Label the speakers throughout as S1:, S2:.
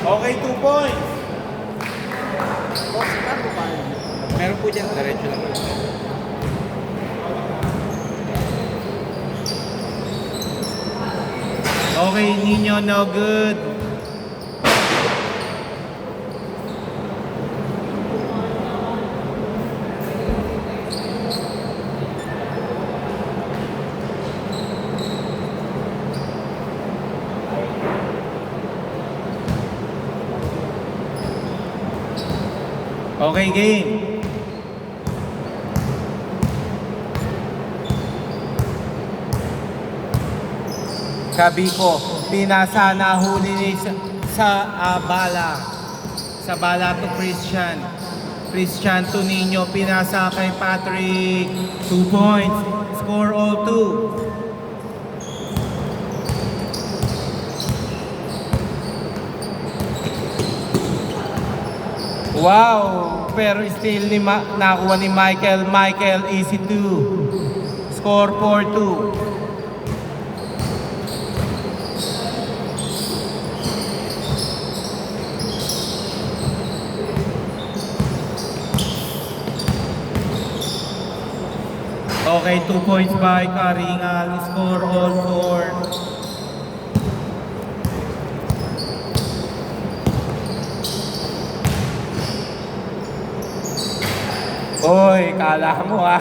S1: Okay, 2 points.
S2: Boss, ano ba?
S1: Meron po dyan, diretso lang. Okay, Nino, no good. Okay, game. Sabi ko, pinasa na huli ni sa bala. Sa bala to Christian. Christian to Nino, pinasa kay Patrick. 2 points. Score all 2. Wow! Pero still nakuha ni Michael. Michael, easy 2. Score 4-2. Okay, 2 points by Karingal. Score all 4. Oy, kala mo ah.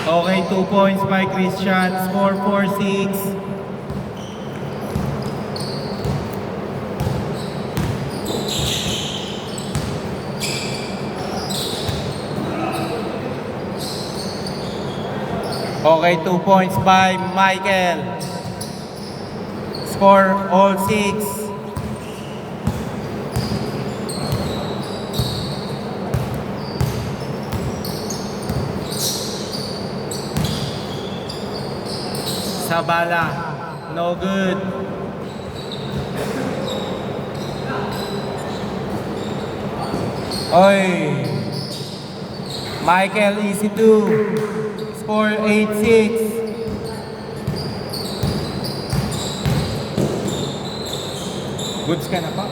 S1: Okay, 2 points by Christian. Score 4-6. Okay, 2 points by Michael. Score all 6. Sabala, no good. Oy, Michael, easy 2. Score 8-6. Goods ka na pa?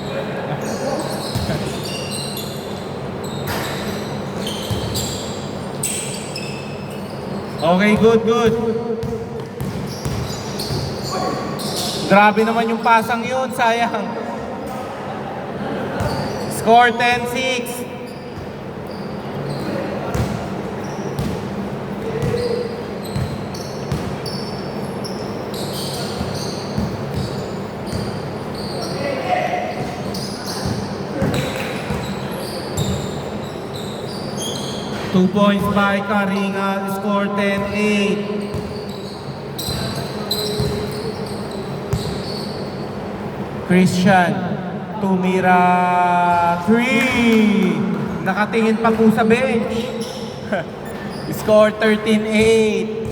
S1: Okay, good, good. Grabe naman yung pasang yun, sayang. Score 10-6. Two points by Karingal, score 10-8. Christian, tumira 3. Nakatingin pa po sa bench. Score 13-8.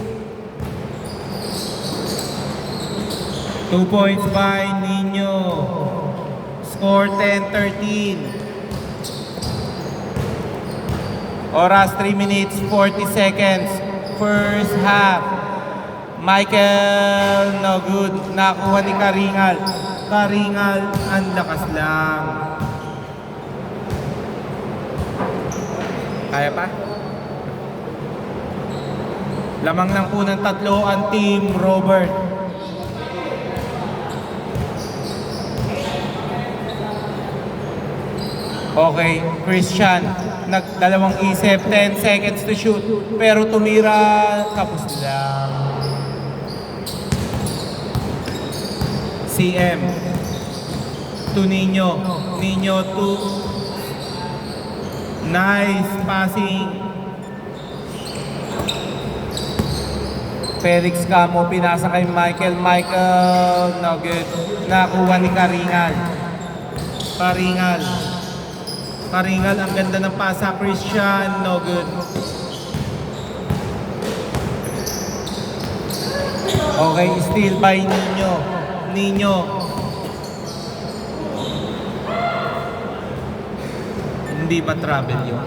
S1: 2 points by Nino. Score 10-13. Oras 3 minutes 40 seconds. First half. Michael, no good. Nakuha ni Karingal. Karingal, ang lakas lang. Kaya pa? Lamang lang po ng 3 ang team Robert. Okay, Christian, nagdalawang isip, 10 seconds to shoot, pero tumira, tapos lang. CM to Nino. Nino to nice passing. Felix Camo, pinasa kay Michael. Michael, no good. Nakuha ni Karingal. Karingal. Karingal, ang ganda ng pasa. Christian, no good. Okay, steal by Nino. Nino. Hindi ba travel yun?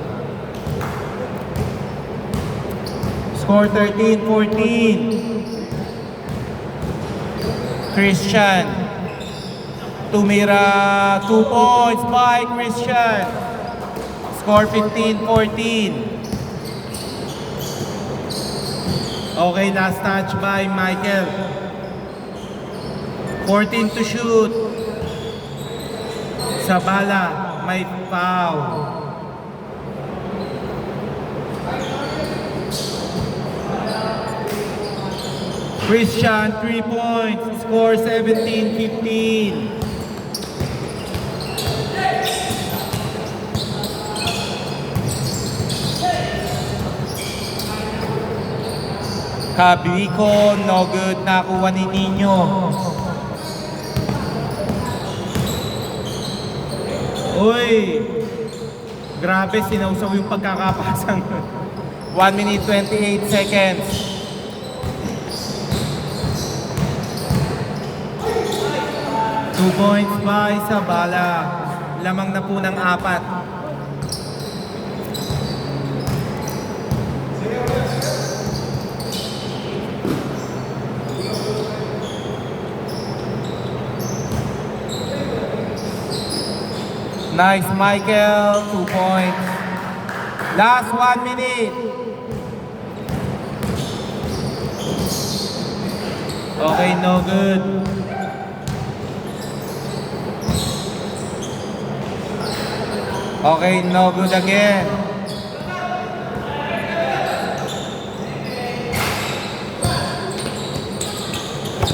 S1: Score 13-14. Christian. Tumira 2 points by Christian. Score 15-14. Okay, last touch by Michael. 14 to shoot. Sa bala, may foul. Christian, 3 points. Score 17-15. Kabiko, no good. Nakuha ni Nino. Uy! Grabe, sinausaw yung pagkakapasang. 1 minute 28 seconds. Two points by Sabala. Lamang na po ng 4. Nice, Michael. 2 points. Last 1 minute. Okay, no good. Okay, no good again.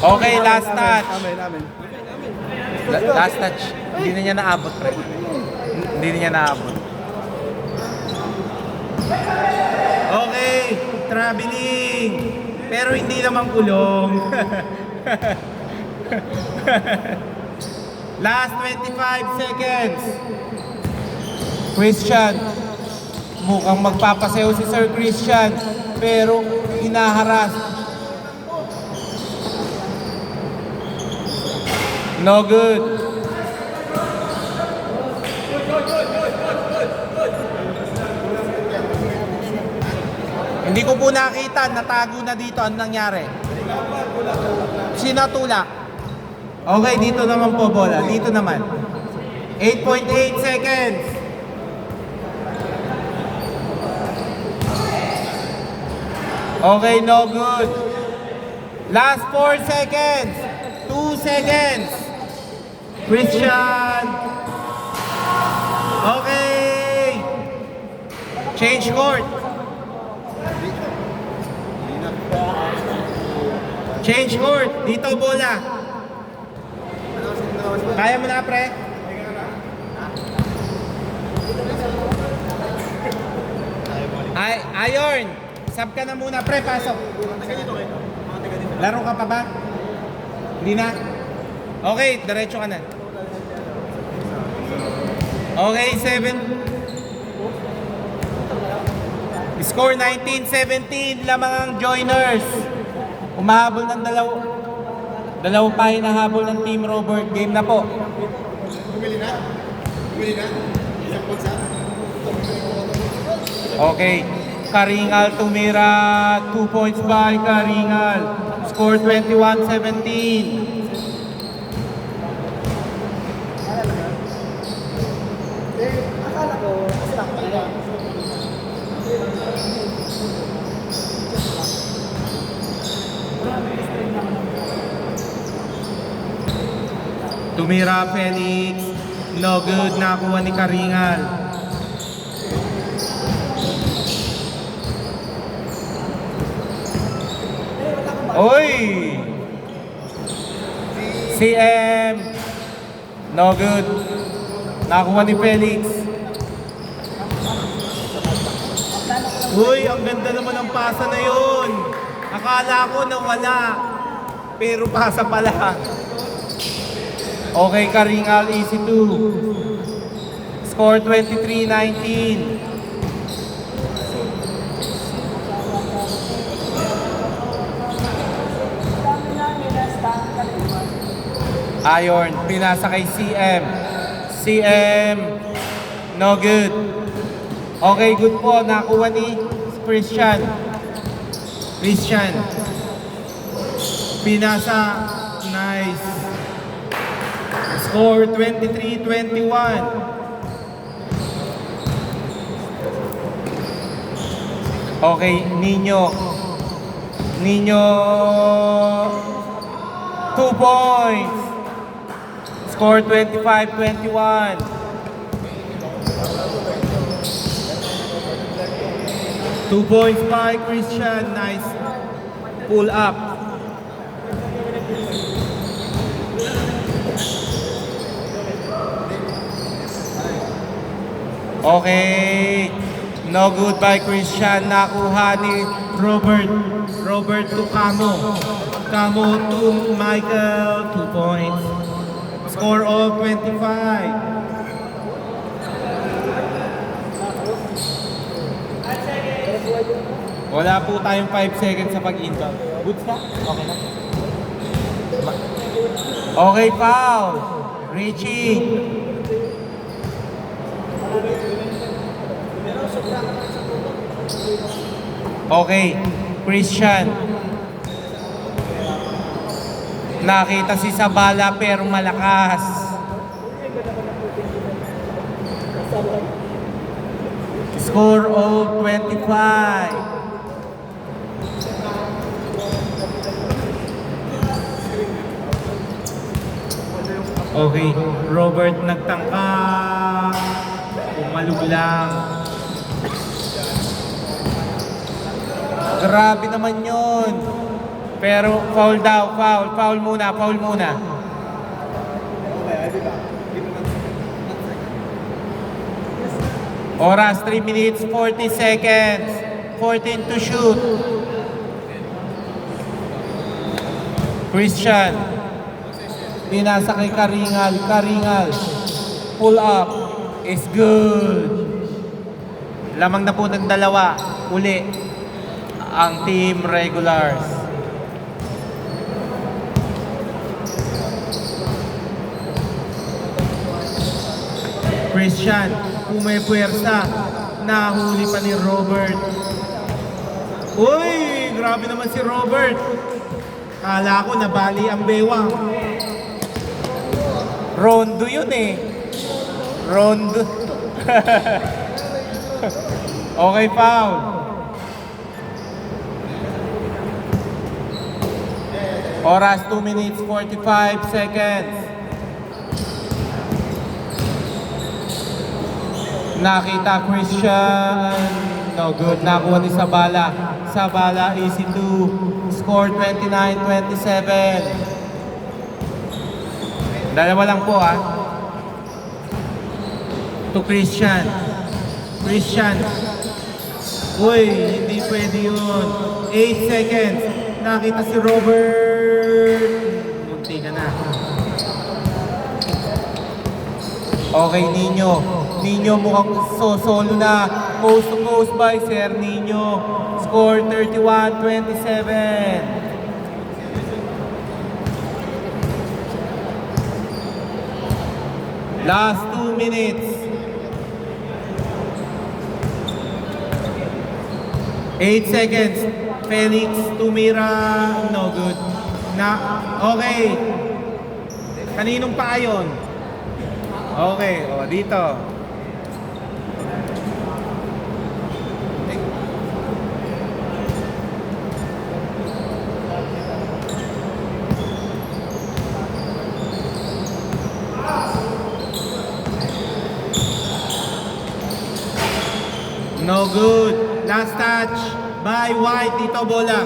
S1: Okay, last touch. Last touch. Hindi na niya naabot, pre. Hindi na niya naabot. Okay, traveling. Pero hindi naman kulong. Last 25 seconds. Christian. Mukhang magpapasayaw si Sir Christian. Pero hinaharas. No good. Hindi ko po nakita, natago na dito. Ano nangyari? Sinatulak. Okay, dito naman po bola. Dito naman. 8.8 seconds. Okay, no good. Last 4 seconds. 2 seconds. Christian. Okay. Change court. Change court. Dito bola. Kaya mo na, pre? Ayon. Sub ka na muna, pre. Pasok. Laro ka pa ba? Hindi na? Okay, diretso ka na. Okay, 7. Score 19-17, lamang ang joiners. Umahabol ng dalawang pa hinahabol ng Team Robert. Game na po.
S2: Bumili na? Isang pulsa?
S1: Okay. Karingal tumira. 2 points by Karingal. Score 21-17.
S2: Akala ko, stop na lang.
S1: Tumira Felix. No good. Nakuha ni Karingal. Oy! CM. No good. Nakuha ni Felix. Uy, ang ganda naman ng pasa na yun. Akala ko na wala. Pero pasa pala. Okay, Karingal, easy 2. Score 23-19. Ayon, pinasa kay CM. CM, no good. Okay, good po. Nakuha ni Christian. Pinasa. Nice. Score 23-21. Okay, Nino. Nino, 2 points. Score 25-21. Two points by Christian. Nice pull up. Okay. No good by Christian. Nakuha ni Robert. Robert to Camo. Camo to Michael. 2 points. Score of 25. Wala po tayong 5 seconds sa pag-inbound. Goods na? Okay na? Okay, foul. Richie. Okay, Christian. Nakita si Sabala pero malakas. Score of 25. Okay, Robert nagtangka. Umalog lang. Grabe naman yun. Pero foul daw, foul. Foul muna, foul muna. Oras, 3 minutes, 40 seconds. 14 to shoot. Christian. Pinasa kay Karingal. Karingal. Pull up. Is good. Lamang na po ng dalawa. Uli. Ang team regulars. Christian. Pumaypuwersa. Nahuli pa ni Robert. Uy! Grabe naman si Robert. Kala ko nabali ang bewang. Rondo yun eh. Rondo. Okay, foul. Oras 2 minutes 45 seconds. Nakita Christian. No good. Nakuha ni Sabala. Sabala easy to score 29-27. Dalawa lang po to Christian. Christian. Uy, hindi pwede yun. 8 seconds. Nakita si Robert. Munti ka na. Okay, Nino. Nino mukhang solo na. Post to post by Sir Nino. Score 31-27. Last 2 minutes. 8 seconds. Felix tumira. No good. Okay. Kaninong pa yun? Okay. O, dito. No good. Last touch by White. Dito bola.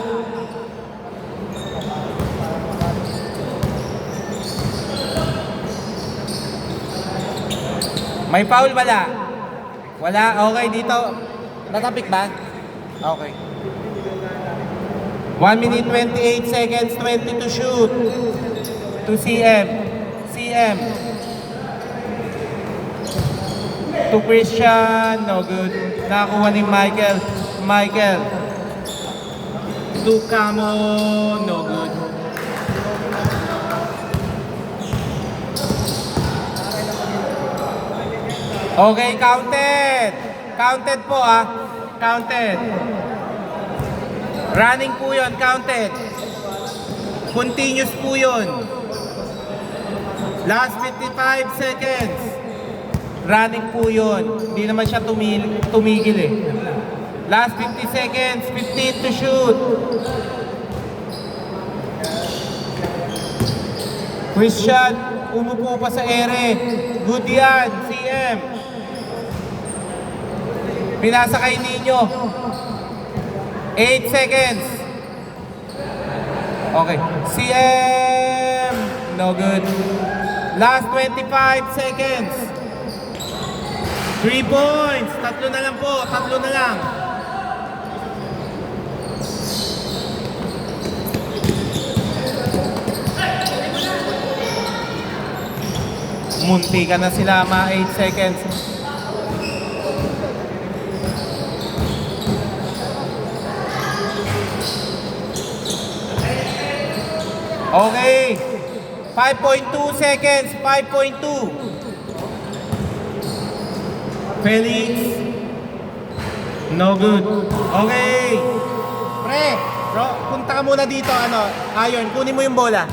S1: May foul wala? Wala? Okay, dito. Natapik ba? Okay. 1 minute 28 seconds, 20 to shoot. To CM. CM. To Christian, no good. Nakakuha ni Michael. Michael. To Camo, no good. Okay, counted. Counted po Counted. Running po yun, counted. Continuous po yun. Last 55 seconds. Running po yun. Hindi naman siya tumigil eh. Last 50 seconds. 15 to shoot. Christian, umupo pa sa ere. Good yan, CM. Pinasakay ninyo. 8 seconds. Okay. CM. No good. Last 25 seconds. 3 points. Tatlo na lang po. Tatlo na lang. Munti ka na sila, mga 8 seconds. Okay. 5.2 seconds. 5.2. Felix. No good. Okay. Pre, punta ka muna dito. Ayon, kunin mo yung bola.